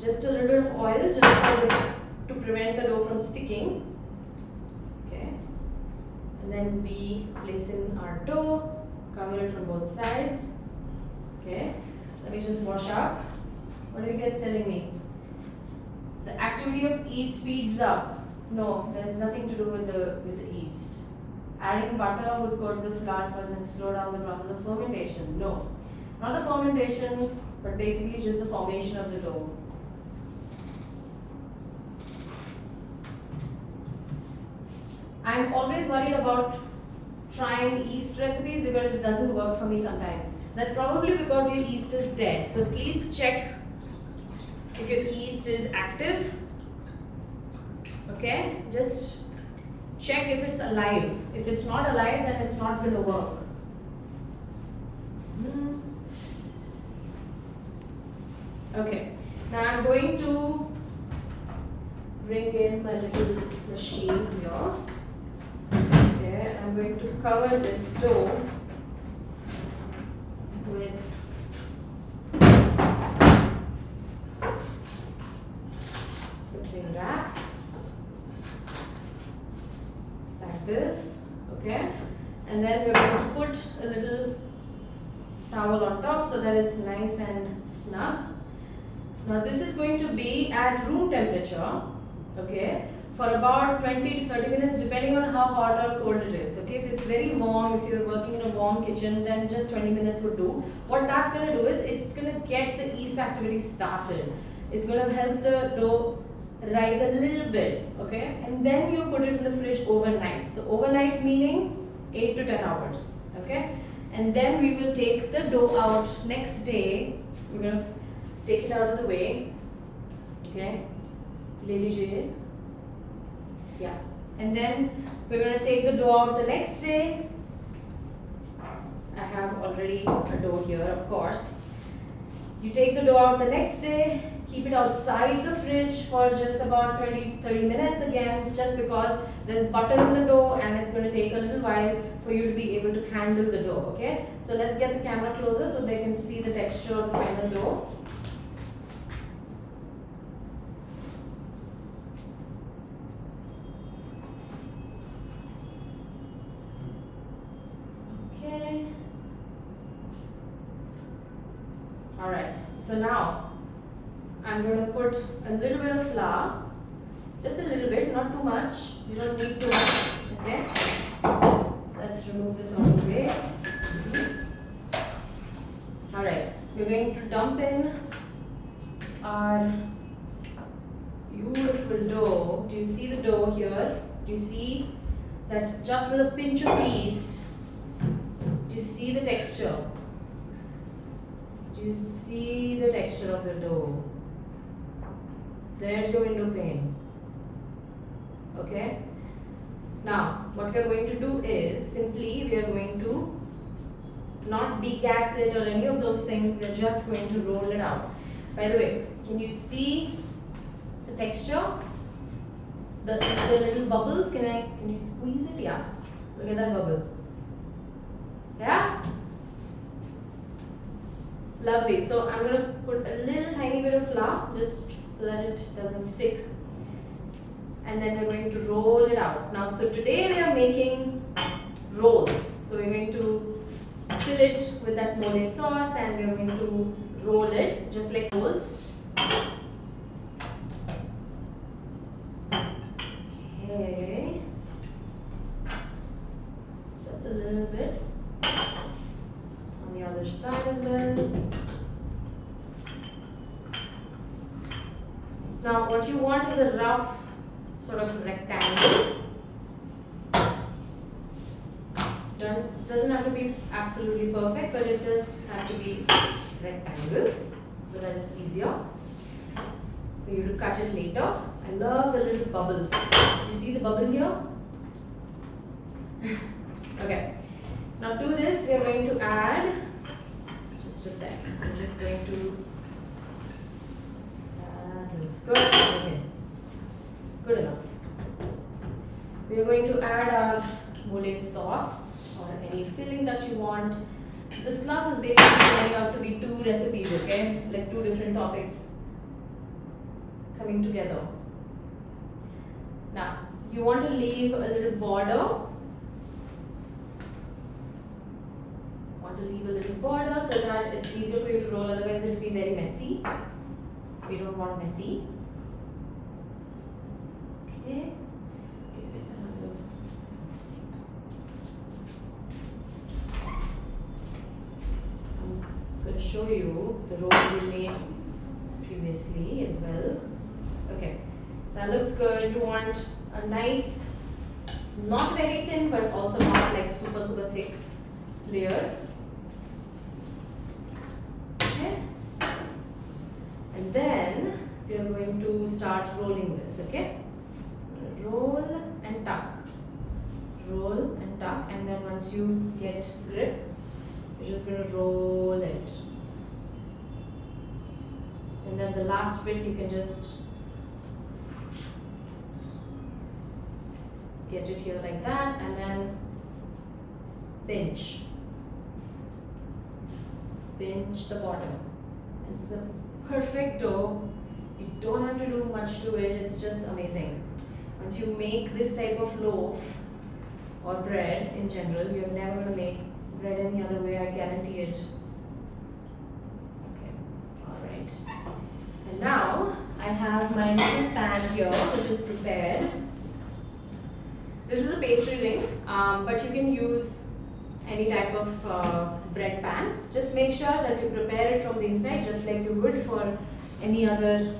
Just a little bit of oil just to prevent the dough from sticking. Okay. And then we place in our dough, cover it from both sides. Okay. Let me just wash up. What are you guys telling me? The activity of yeast speeds up. No, there's nothing to do with the yeast. Adding butter would coat the flour first and slow down the process of fermentation. No, not the fermentation, but basically just the formation of the dough. I'm always worried about trying yeast recipes because it doesn't work for me sometimes. That's probably because your yeast is dead. So please check if your yeast is active. Okay, just check if it's alive. If it's not alive, then it's not going to work. Okay, now I'm going to bring in my little machine here. Okay, I'm going to cover this dough with the cling wrap. Like this, okay, and then we're going to put a little towel on top so that it's nice and snug. Now this is going to be at room temperature, okay, for about 20 to 30 minutes depending on how hot or cold it is, okay. If it's very warm, if you're working in a warm kitchen, then just 20 minutes would do. What that's going to do is it's going to get the yeast activity started. It's going to help the dough rise a little bit, okay? And then you put it in the fridge overnight. So overnight meaning 8 to 10 hours, okay? And then we will take the dough out next day. We're gonna take it out of the way, okay? Le लीजिए. Yeah. And then we're gonna take the dough out the next day. I have already a dough here, of course. You take the dough out the next day, keep it outside the fridge for just about 20-30 minutes again, just because there's butter in the dough and it's going to take a little while for you to be able to handle the dough, okay? So let's get the camera closer so they can see the texture of the final dough. Okay. Alright, so now I'm going to put a little bit of flour, just a little bit, not too much. You don't need too much, okay? Let's remove this out of the way. Alright, we're going to dump in our beautiful dough. Do you see the dough here? Do you see that just with a pinch of yeast? Do you see the texture? Do you see the texture of the dough? There's your window pane. Okay? Now, what we are going to do is simply we are going to not degas it or any of those things. We are just going to roll it out. By the way, can you see the texture? The little bubbles. Can you squeeze it? Yeah. Look at that bubble. Yeah? Lovely. So I'm going to put a little tiny bit of flour just so that it doesn't stick. And then we're going to roll it out. Now, so today we are making rolls. So we're going to fill it with that mole sauce and we're going to roll it just like rolls. Okay. Just a little bit. On the other side as well. Now what you want is a rough sort of rectangle. Doesn't have to be absolutely perfect, but it does have to be rectangle so that it's easier for you to cut it later. I love the little bubbles. Do you see the bubble here? Okay. Now to this we are going to add, just a sec, I'm just going to, that looks good, okay, good enough. We are going to add our mole sauce or any filling that you want. This class is basically turning out to be 2 recipes, okay, like 2 different topics coming together. Now, you want to leave a little border. Leave a little border so that it's easier for you to roll, otherwise it will be very messy. We don't want messy. Okay. Give it another. I'm going to show you the rolls we made previously as well. Okay, that looks good. You want a nice, not very thin but also not like super thick layer. And then we are going to start rolling this, okay? Roll and tuck. Roll and tuck, and then once you get grip, you're just going to roll it. And then the last bit you can just get it here like that, and then pinch. Pinch the bottom. It's a perfect dough. You don't have to do much to it. It's just amazing. Once you make this type of loaf or bread in general, you're never going to make bread any other way. I guarantee it. Okay. Alright. And now I have my little pan here which is prepared. This is a pastry ring, but you can use any type of bread pan. Just make sure that you prepare it from the inside just like you would for any other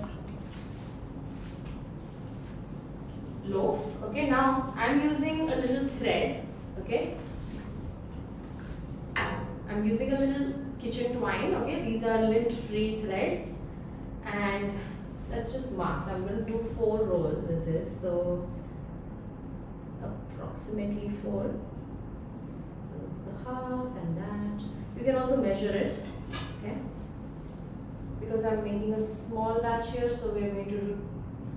loaf. Okay, now I'm using a little thread. Okay, I'm using a little kitchen twine. Okay, these are lint-free threads, and let's just mark. So I'm going to do 4 rolls with this. So approximately 4. So that's the half and that. You can also measure it. Okay, because I'm making a small batch here, so we're going to do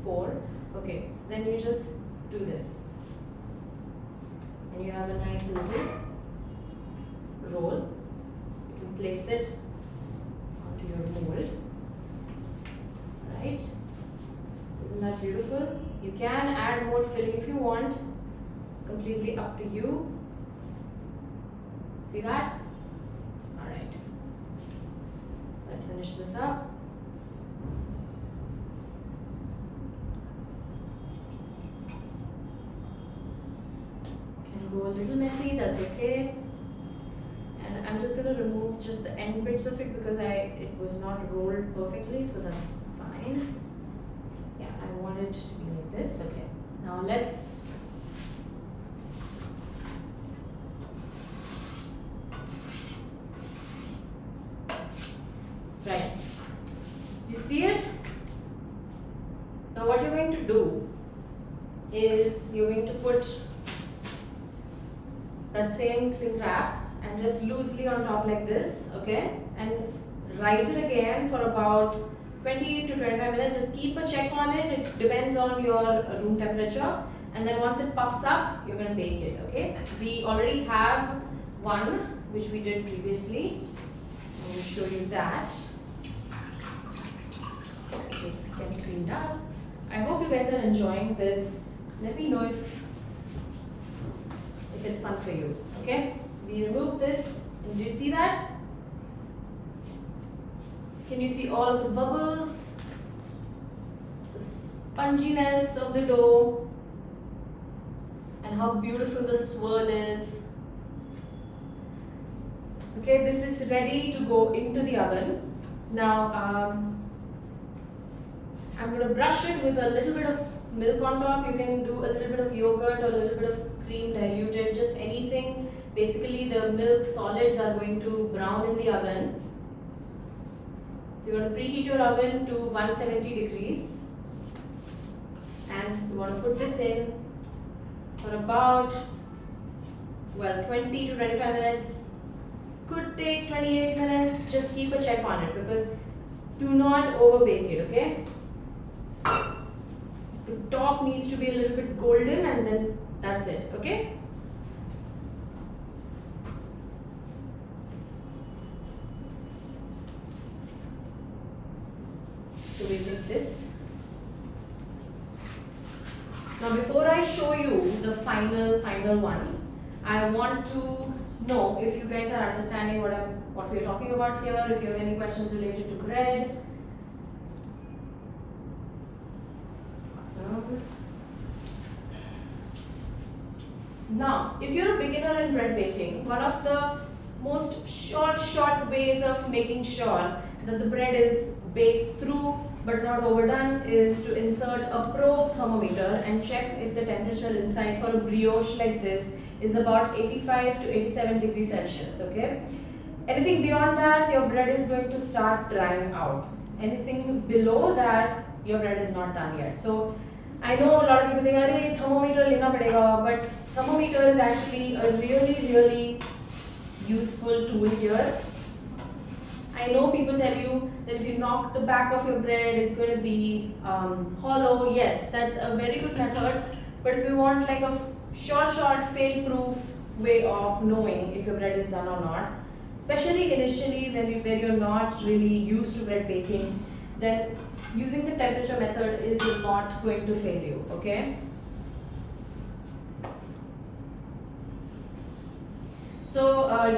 4. Okay, so then you just do this, and you have a nice little roll. You can place it onto your mold. Right? Isn't that beautiful? You can add more filling if you want. It's completely up to you. See that? Alright. Let's finish this up. Can go a little messy, that's okay. And I'm just going to remove just the end bits of it because it was not rolled perfectly, so that's fine. Yeah, I want it to be like this. Okay. Now let's right. You see it? Now what you're going to do is you're going to put that same cling wrap and just loosely on top like this, okay? And rise it again for about 20 to 25 minutes. Just keep a check on it. It depends on your room temperature. And then once it puffs up, you're going to bake it, okay? We already have one which we did previously. I'm going to show you that. Just get cleaned up. I hope you guys are enjoying this. Let me know if it's fun for you, okay? We remove this, and do you see that? Can you see all of the bubbles? The sponginess of the dough, and how beautiful the swirl is. Okay, this is ready to go into the oven. Now, I'm going to brush it with a little bit of milk on top. You can do a little bit of yogurt or a little bit of cream diluted, just anything. Basically, the milk solids are going to brown in the oven. So you're going to preheat your oven to 170 degrees. And you want to put this in for about, well, 20 to 25 minutes. Could take 28 minutes. Just keep a check on it because do not overbake it, okay? The top needs to be a little bit golden, and then that's it, okay? So we did this. Now before I show you the final one, I want to know if you guys are understanding what we're talking about here, if you have any questions related to bread. Awesome. Now, if you're a beginner in bread baking, one of the most short ways of making sure that the bread is baked through but not overdone is to insert a probe thermometer and check if the temperature inside for a brioche like this is about 85 to 87 degrees Celsius, okay? Anything beyond that, your bread is going to start drying out. Anything below that, your bread is not done yet. So, I know a lot of people think, "Arey, thermometer lena padega," but thermometer is actually a really useful tool here. I know people tell you that if you knock the back of your bread, it's going to be hollow. Yes, that's a very good method. But if you want like a short, fail-proof way of knowing if your bread is done or not, especially initially where you're not really used to bread baking, then using the temperature method is not going to fail you, okay? So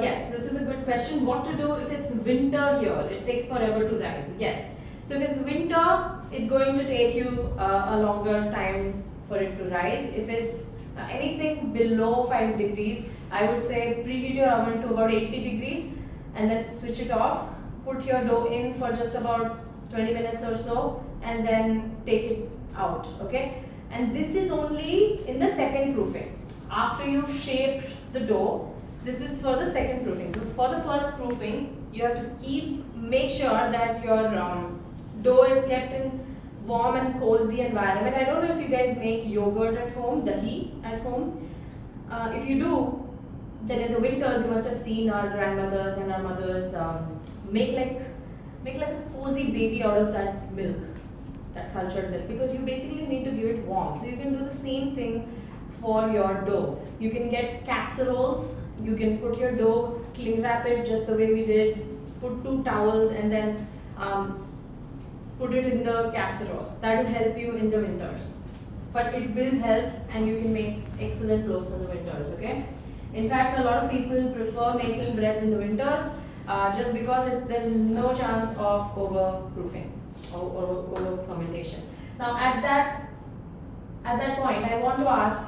yes, this is a good question. What to do if it's winter here? It takes forever to rise. Yes. So if it's winter, it's going to take you a longer time for it to rise. If it's anything below 5 degrees, I would say preheat your oven to about 80 degrees and then switch it off. Put your dough in for just about 20 minutes or so and then take it out, okay? and this is only in the second proofing. After you've shaped the dough, this is for the second proofing. So for the first proofing, you have to make sure that your dough is kept in warm and cozy environment. I don't know if you guys make yogurt at home, dahi at home. If you do, then in the winters you must have seen our grandmothers and our mothers make like a cozy baby out of that milk, that cultured milk, because you basically need to give it warmth. So you can do the same thing for your dough. You can get casseroles, you can put your dough, cling wrap it just the way we did, put 2 towels and then put it in the casserole. That will help you in the winters. But it will help and you can make excellent loaves in the winters, okay? In fact, a lot of people prefer making breads in the winters just because there is no chance of overproofing or over fermentation. Now at that point, I want to ask,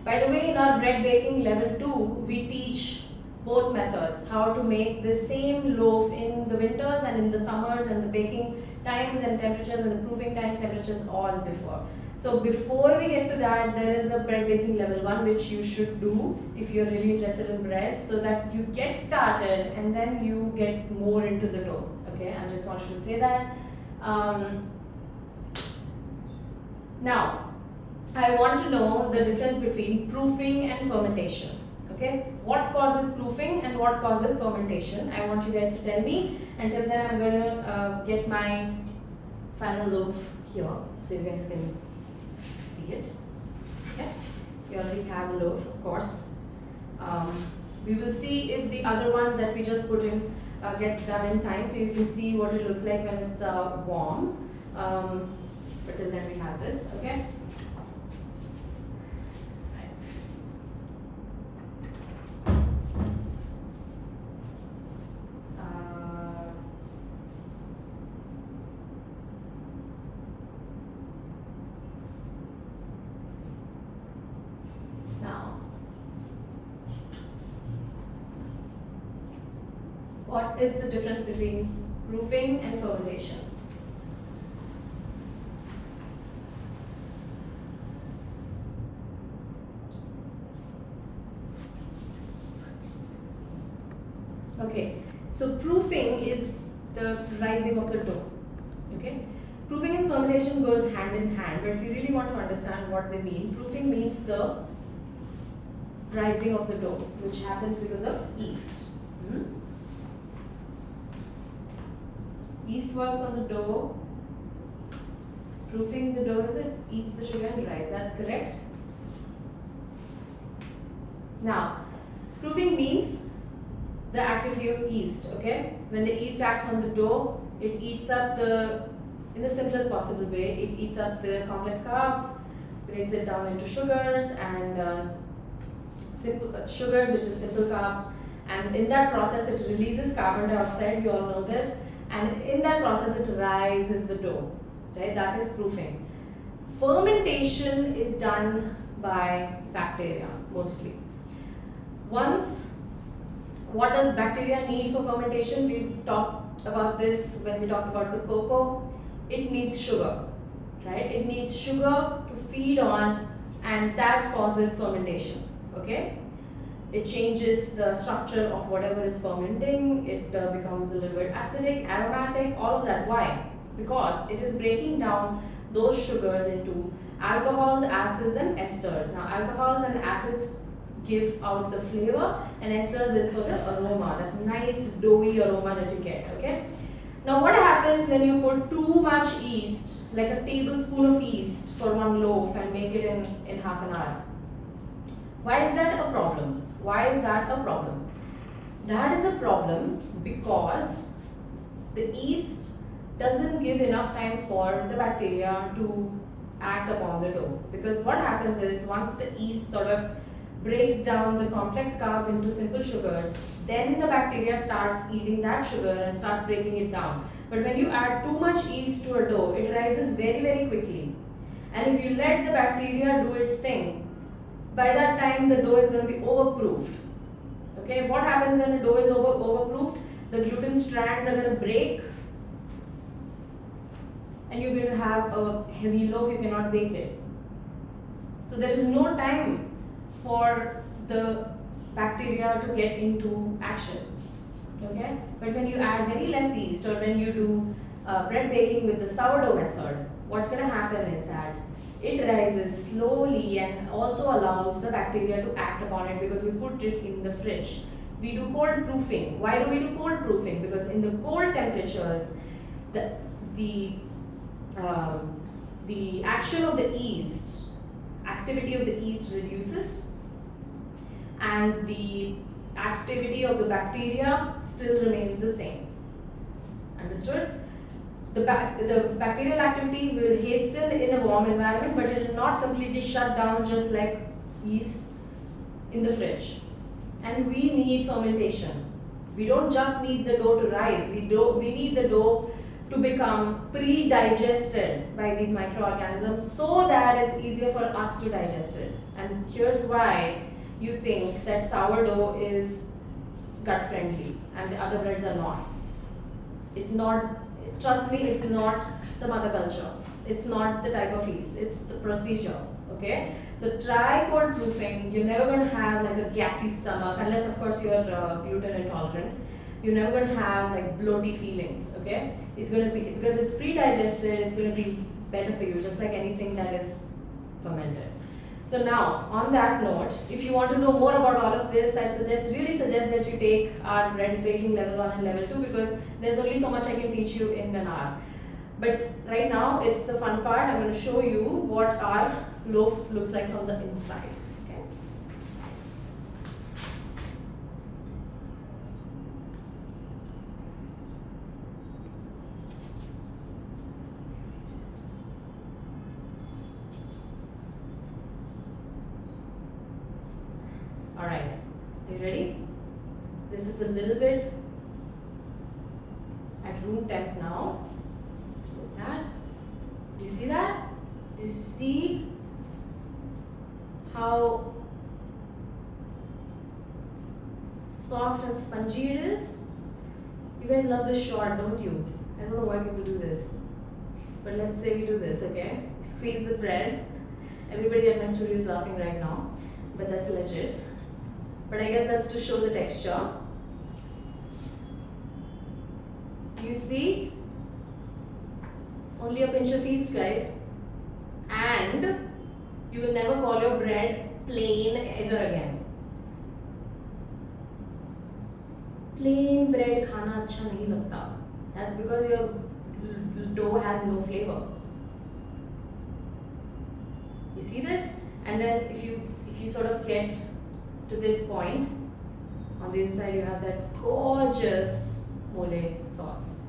by the way, in our bread baking level 2, we teach both methods, how to make the same loaf in the winters and in the summers, and the baking times and temperatures and the proofing times, temperatures all differ. So before we get to that, there is a bread baking level 1 which you should do if you're really interested in breads, so that you get started and then you get more into the dough. Okay, I just wanted to say that. Now, I want to know the difference between proofing and fermentation. Okay, what causes proofing and what causes fermentation? I want you guys to tell me. Until then, I'm going to get my final loaf here so you guys can see it. Okay, you already have a loaf, of course. We will see if the other one that we just put in gets done in time, so you can see what it looks like when it's warm. But till then, we have this. Okay. What is the difference between proofing and fermentation? Okay, so proofing is the rising of the dough. Okay, proofing and fermentation goes hand in hand, but if you really want to understand what they mean, proofing means the rising of the dough, which happens because of yeast. Yeast works on the dough. Proofing the dough is it eats the sugar and dries. That's correct. Now, proofing means the activity of yeast. Okay, when the yeast acts on the dough, it eats up in the simplest possible way. It eats up the complex carbs, breaks it down into sugars and simple sugars, which is simple carbs. And in that process, it releases carbon dioxide. You all know this. And in that process, it rises the dough, right? That is proofing. Fermentation is done by bacteria, mostly. What does bacteria need for fermentation? We've talked about this when we talked about the cocoa. It needs sugar, right? It needs sugar to feed on, and that causes fermentation, okay? It changes the structure of whatever it's fermenting. It becomes a little bit acidic, aromatic, all of that. Why? Because it is breaking down those sugars into alcohols, acids and esters. Now, alcohols and acids give out the flavor, and esters is for the aroma, that nice doughy aroma that you get, okay? Now, what happens when you put too much yeast, like a tablespoon of yeast for one loaf, and make it in half an hour? Why is that a problem? Why is that a problem? That is a problem because the yeast doesn't give enough time for the bacteria to act upon the dough. Because what happens is, once the yeast sort of breaks down the complex carbs into simple sugars, then the bacteria starts eating that sugar and starts breaking it down. But when you add too much yeast to a dough, it rises very, very quickly. And if you let the bacteria do its thing, by that time the dough is going to be overproofed. Okay, what happens when the dough is overproofed? The gluten strands are going to break, and you're going to have a heavy loaf, you cannot bake it. So there is no time for the bacteria to get into action. Okay? But when you add very less yeast, or when you do bread baking with the sourdough method, what's going to happen is that it rises slowly and also allows the bacteria to act upon it, because we put it in the fridge. We do cold proofing. Why do we do cold proofing? Because in the cold temperatures, the action of the yeast, activity of the yeast reduces, and the activity of the bacteria still remains the same. Understood? The bacterial activity will hasten in a warm environment, but it will not completely shut down just like yeast in the fridge. And we need fermentation. We don't just need the dough to rise. We need the dough to become pre-digested by these microorganisms so that it's easier for us to digest it. And here's why you think that sourdough is gut friendly and the other breads are not. It's not, trust me, it's not the mother culture. It's not the type of yeast, it's the procedure. Okay? So try cold proofing. You're never going to have like a gassy stomach, unless of course you're gluten intolerant. You're never going to have like bloaty feelings. Okay? It's going to be, because it's pre-digested, it's going to be better for you, just like anything that is fermented. So now, on that note, if you want to know more about all of this, I really suggest that you take our bread baking level 1 and level 2, because there's only so much I can teach you in an hour. But right now, it's the fun part. I'm going to show you what our loaf looks like from the inside. Okay? Alright, are you ready? This is a little bit at room temp now. Let's move that. Do you see that? Do you see how soft and spongy it is? You guys love this shot, don't you? I don't know why people do this. But let's say we do this, okay? Squeeze the bread. Everybody at my studio is laughing right now, but that's legit. But I guess that's to show the texture. You see? Only a pinch of yeast, guys. And you will never call your bread plain ever again. Plain bread khana acha nahi lagta. That's because your dough has no flavor. You see this? And then if you sort of get to this point, on the inside you have that gorgeous mole sauce.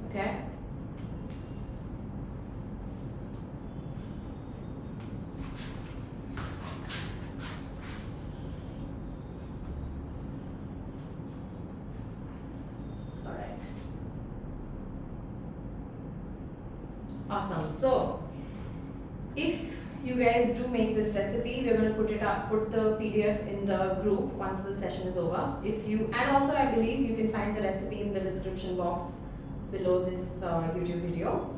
Okay? Alright. Awesome. So, if you guys do make this recipe, we're going to put the PDF in the group once the session is over. And also I believe you can find the recipe in the description box below this YouTube video.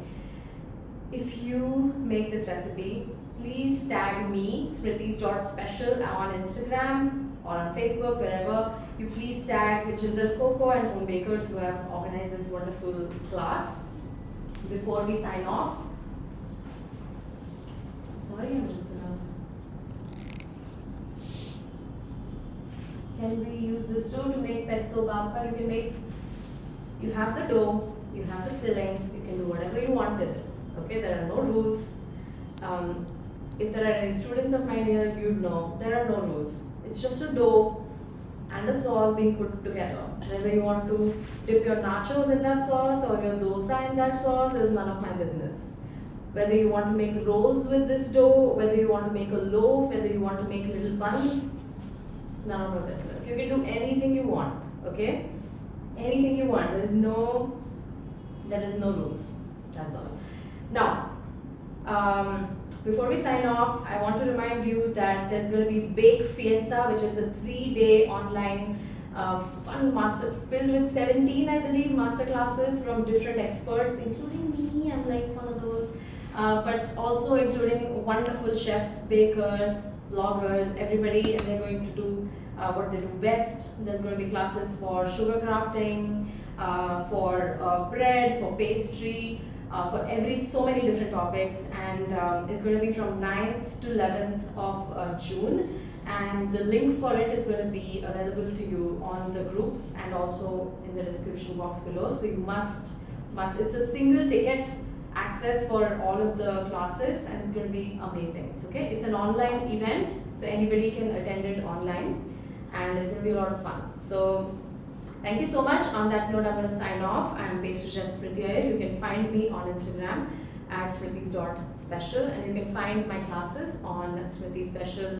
If you make this recipe, please tag me, smritis.special, on Instagram or on Facebook, wherever. You please tag Jindal Cocoa and Home Bakers, who have organized this wonderful class. Before we sign off, sorry, I'm just gonna. Can we use this dough to make pesto babka? You have the dough, you have the filling, you can do whatever you want with it. Okay, there are no rules. If there are any students of mine here, you know there are no rules. It's just a dough and a sauce being put together. Whether you want to dip your nachos in that sauce or your dosa in that sauce is none of my business. Whether you want to make rolls with this dough, whether you want to make a loaf, whether you want to make little buns, none of my business. You can do anything you want, okay? Anything you want. There is no rules. That's all. Now, before we sign off, I want to remind you that there's going to be Bake Fiesta, which is a 3-day online fun master filled with 17, I believe, master classes from different experts, including me. I'm like one of those, but also including wonderful chefs, bakers, bloggers, everybody, and they're going to do what they do best. There's going to be classes for sugar crafting, for bread, for pastry, for so many different topics, and it's going to be from 9th to 11th of June, and the link for it is going to be available to you on the groups and also in the description box below. So you must, it's a single ticket access for all of the classes, and it's going to be amazing. So, okay, it's an online event, so anybody can attend it online, and it's going to be a lot of fun. So thank you so much. On that note, I'm going to sign off. I'm Pastry Chef Smriti Iyer. You can find me on Instagram at smritis.special, and you can find my classes on Smriti Special.